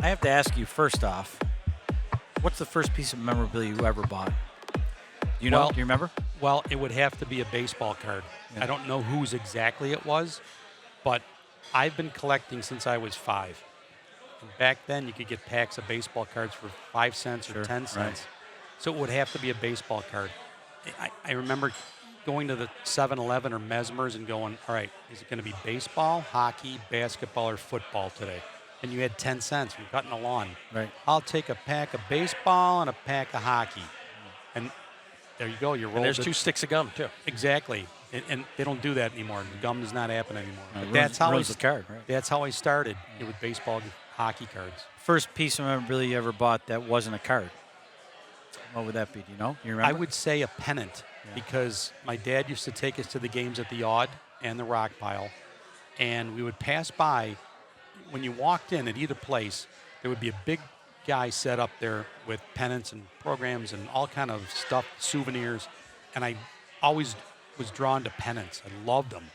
I have to ask you first off, what's the first piece of memorabilia you ever bought? Do you know? Well- Do you remember? Well, it would have to be a baseball card. Yeah. I don't know whose exactly it was, but I've been collecting since I was 5. And back then, you could get packs of baseball cards for 5 cents or Sure, 10 cents. right. So it would have to be a baseball card. I remember going to the 7-Eleven or Mesmer's and going, all right, is it going to be baseball, hockey, basketball, or football today? And you had 10 cents from cutting the lawn. Right. I'll take a pack of baseball and a pack of hockey. And there you go. You roll And there's the- 2 sticks of gum, too. Exactly. And they don't do that anymore. The gum does not happen anymore. It But ruins- that's how ruins the card, right? That's how I started with baseball, hockey cards. First piece of memorabilia you ever bought that wasn't a card. What would that be? Do you know? You remember? I would say a pennant because my dad used to take us to the games at the Odd and the Rock Pile, and we would pass by. When you walked in at either place, there would be a big guy set up there with pennants and programs and all kind of stuff, souvenirs, and I always was drawn to pennants. I loved them.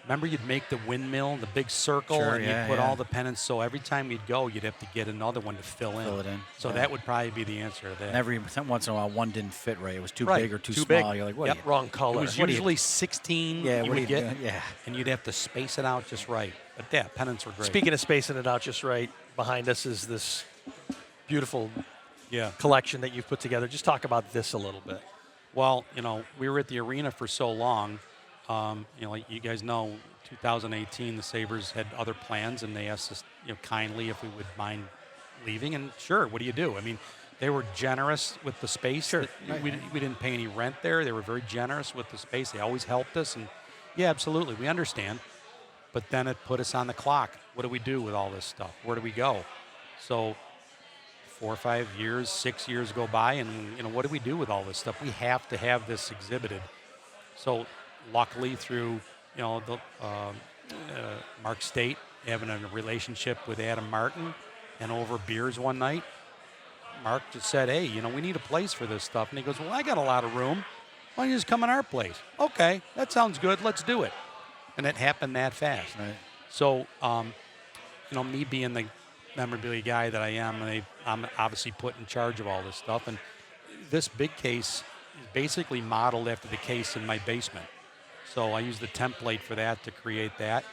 Remember, you'd make the windmill, the big circle, Sure, and yeah, you'd put yeah. all the pennants. So every time you'd go, you'd have to get another one to fill in. Fill it in, So yeah. that would probably be the answer to that. And every once in a while, one didn't fit right. It was too Right, big or too too small. big. You're like, what? Yep, are you- Wrong It color. was What do you- usually 16 Yeah, you what are would you get, doing? Yeah. and you'd have to space it out just right. But yeah, pennants were great. Speaking of spacing it out just right, behind us is this beautiful yeah. collection that you've put together. Just talk about this a little bit. Well, we were at the arena for so long. Like you guys know, 2018, the Sabres had other plans, and they asked us, kindly if we would mind leaving. And sure, what do you do? I mean, they were generous with the space. Sure. We didn't pay any rent there. They were very generous with the space. They always helped us. And yeah, absolutely, we understand. But then it put us on the clock. What do we do with all this stuff? Where do we go? So 4 or 5 years, 6 years go by, and what do we do with all this stuff? We have to have this exhibited. So luckily through the Mark State having a relationship with Adam Martin, and over beers one night, Mark just said, hey, we need a place for this stuff. And he goes, well, I got a lot of room. Why don't you just come in our place? Okay, that sounds good. Let's do it. And it happened that fast. Right. So, me being the memorabilia guy that I am, I'm obviously put in charge of all this stuff. And this big case is basically modeled after the case in my basement. So I used the template for that to create that.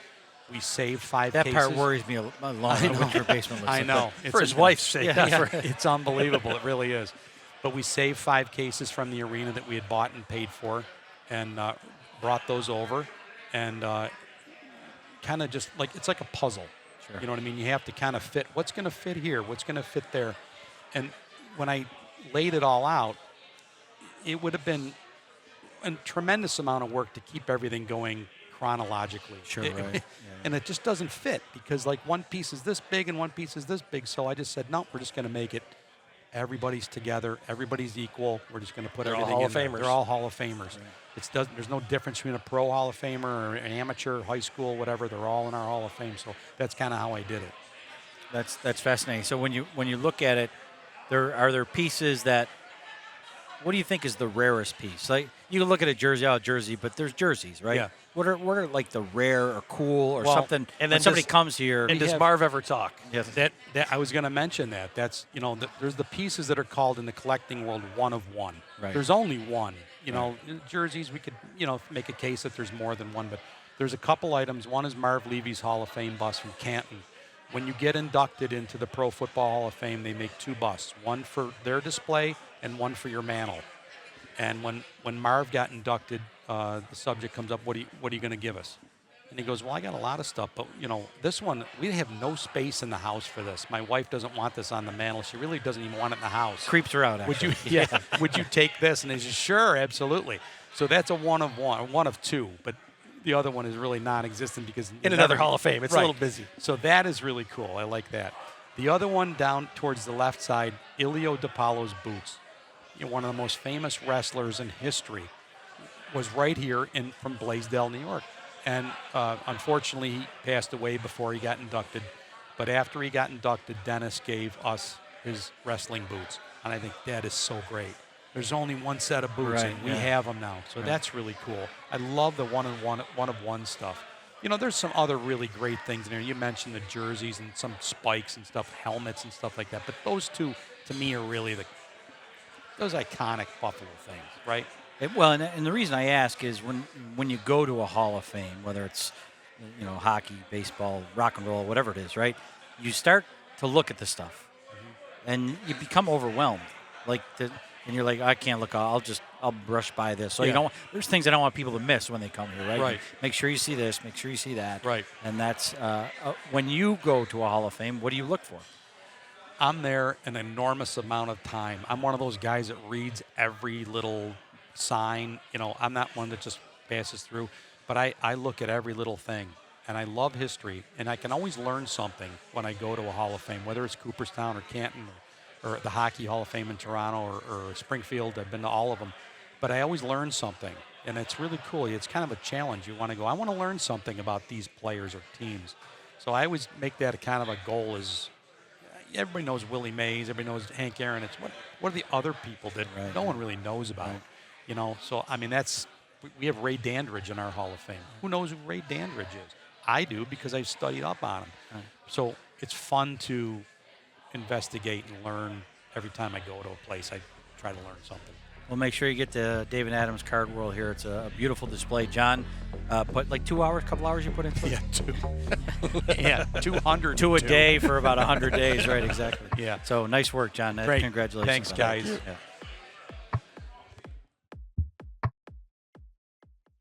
We saved 5 That cases. part worries me a lot. What your basement looks I like. know. For his wife's sake. Yeah, not yeah. for- It's unbelievable. It really is. But we saved 5 cases from the arena that we had bought and paid for, and brought those over, and kind of just it's like a puzzle. Sure. You know what I mean? You have to kind of fit what's going to fit here, what's going to fit there. And when I laid it all out, it would have been a tremendous amount of work to keep everything going chronologically. Sure, It- right. Yeah. And it just doesn't fit because one piece is this big and one piece is this big. So I just said, no, we're just going to make it. Everybody's together. Everybody's equal. We're just going to put They're all everything Hall in of there. Famers. They're all Hall of Famers. There's no difference between a pro Hall of Famer or an amateur, high school, whatever. They're all in our Hall of Fame. So that's kind of how I did it. That's fascinating. So when you look at it, are there pieces that? What do you think is the rarest piece? Like you can look at a jersey, but there's jerseys, right? Yeah. What are like the rare or cool or Well, something? and when then somebody does- comes here, And does have- Marv ever talk? yes. That I was going to mention that. That's there's the pieces that are called in the collecting world one of one. Right. There's only one. Jerseys we could make a case that there's more than one, but there's a couple items. One is Marv Levy's Hall of Fame bust from Canton. When you get inducted into the Pro Football Hall of Fame, they make 2 busts, one for their display and one for your mantle. And when Marv got inducted, the subject comes up, what are you going to give us? And he goes, well, I got a lot of stuff, but this one, we have no space in the house for this. My wife doesn't want this on the mantle. She really doesn't even want it in the house. creeps her out. Would Actually. you? Yeah. Would you take this? And he says, sure, absolutely. So that's a one of 2, but the other one is really non-existent because In another Hall of Fame. It's a little busy. So that is really cool. I like that. The other one down towards the left side, Ilio DiPaolo's boots. One of the most famous wrestlers in history, was right here from Blaisdell, New York. And unfortunately, he passed away before he got inducted. But after he got inducted, Dennis gave us his wrestling boots. And I think that is so great. There's only one set of boots, Right, and we yeah. have them now. So Right. that's really cool. I love the one of one stuff. there's some other really great things in there. You mentioned the jerseys and some spikes and stuff, helmets and stuff like that. But those two, to me, are really those iconic Buffalo things, right? Well, and the reason I ask is when you go to a Hall of Fame, whether it's hockey, baseball, rock and roll, whatever it is, right? You start to look at the stuff, and you become overwhelmed. And you're like, I can't look. I'll brush by this. So there's things I don't want people to miss when they come here, right? Right. Make sure you see this. Make sure you see that. Right. And that's when you go to a Hall of Fame. What do you look for? I'm there an enormous amount of time. I'm one of those guys that reads every little sign. I'm not one that just passes through, but I look at every little thing, and I love history, and I can always learn something when I go to a Hall of Fame, whether it's Cooperstown or Canton or the Hockey Hall of Fame in Toronto or Springfield. I've been to all of them, but I always learn something, and it's really cool. It's kind of a challenge. You want to go, I want to learn something about these players or teams. So I always make that a kind of a goal. Is everybody knows Willie Mays, everybody knows Hank Aaron. It's what are the other people that no one really knows about? Right. So I mean, we have Ray Dandridge in our Hall of Fame. Who knows who Ray Dandridge is? I do, because I've studied up on him. Right. So it's fun to investigate and learn every time I go to a place. I try to learn something. Well, make sure you get to David Adams Card World here. It's a beautiful display. John, put like 2 hours, couple hours you put into it? Yeah, 2. Yeah, 200. 2 a day for about 100 days, right, exactly. Yeah. So nice work, John. Great. Congratulations. Thanks, guys. Yeah.